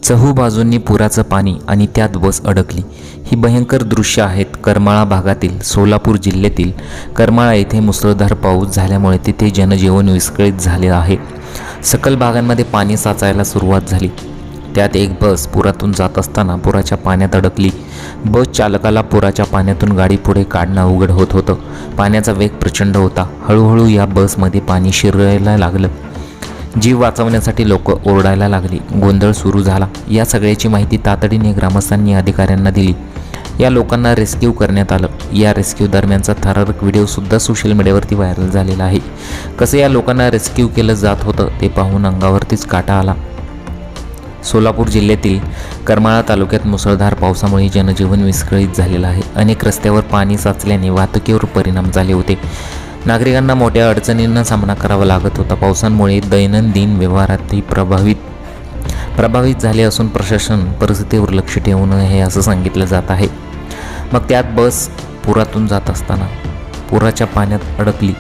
चहूबाजूंनी पुराचं पाणी आणि त्यात बस अडकली। ही भयंकर दृश्य आहेत करमाळा भागातील। सोलापूर जिल्ह्यातील करमाळा येथे मुसळधार पाऊस झाल्यामुळे तिथे जनजीवन विस्कळीत झाले आहे। सकल भागांमध्ये पाणी साचायला सुरुवात झाली। त्यात एक बस पुरातून जात असताना पुराच्या पाण्यात अडकली। बस चालकाला पुराच्या पाण्यातून गाडी पुढे काढणं अवघड होत होतं। पाण्याचा वेग प्रचंड होता। हळूहळू या बसमध्ये पाणी शिरायला लागलं। जीव वाचवण्यासाठी लोक ओरडायला लागली। गोंधळ सुरू झाला। या सगळ्याची माहिती तातडीने ग्रामस्थांनी अधिकाऱ्यांना दिली। या लोकांना रेस्क्यू करण्यात आलं। या रेस्क्यू दरम्यानचा थरारक व्हिडिओसुद्धा सोशल मीडियावरती व्हायरल झालेला आहे। कसं या लोकांना रेस्क्यू केलं जात होतं ते पाहून अंगावरतीच काटा आला। सोलापूर जिल्ह्यातील करमाळा तालुक्यात मुसळधार पावसामुळे जनजीवन विस्कळीत झालेलं आहे। अनेक रस्त्यावर पाणी साचल्याने वाहतुकीवर परिणाम झाले होते। नागरिकांना मोठ्या अडचणींना सामना करावा लागत होता। पावसामुळे दैनंदिन व्यवहारातही प्रभावित झाले असून प्रशासन परिस्थितीवर लक्ष ठेवू नये असं सांगितलं जात आहे। मग त्यात बस पुरातून जात असताना पुराच्या पाण्यात अडकली।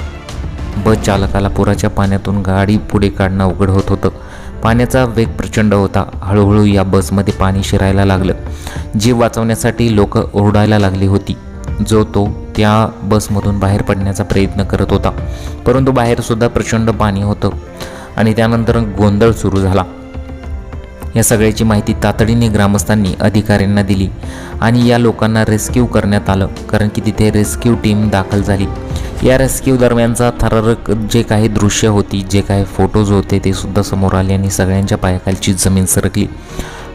बस चालकाला पुराच्या पाण्यातून गाडी पुढे काढणं अवघड होत होतं। पाण्याचा वेग प्रचंड होता। हळूहळू या बसमध्ये पाणी शिरायला लागलं। जीव वाचवण्यासाठी लोक ओरडायला लागली होती। तो त्या बसमधून बाहेर पडण्याचा प्रयत्न करत होता, परंतु बाहेरसुद्धा प्रचंड पाणी होतं आणि त्यानंतर गोंधळ सुरू झाला। या सगळ्याची माहिती तातडीने ग्रामस्थांनी अधिकाऱ्यांना दिली आणि या लोकांना रेस्क्यू करण्यात आलं, कारण की तिथे रेस्क्यू टीम दाखल झाली। या रेस्क्यू दरम्यानचा थरारक जे काही दृश्य होती, जे काही फोटोज होते ते सुद्धा समोर आले आणि सगळ्यांच्या पायाखालची जमीन सरकली।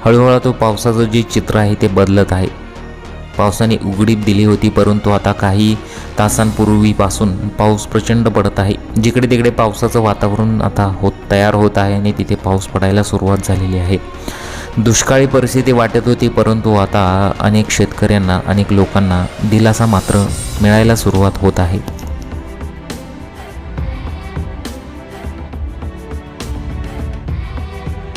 हळूहळू तो पावसाचं जे चित्र आहे ते बदलत आहे। पावसाने उघडीप दिली होती, परंतु आता काही तासांपूर्वीपासून पाऊस प्रचंड पडत आहे। जिकडे तिकडे पावसाचं वातावरण आता तयार होत आहे आणि तिथे पाऊस पडायला सुरुवात झालेली आहे। दुष्काळी परिस्थिती वाटत होती, परंतु आता अनेक शेतकऱ्यांना, अनेक लोकांना दिलासा मात्र मिळायला सुरुवात होत आहे।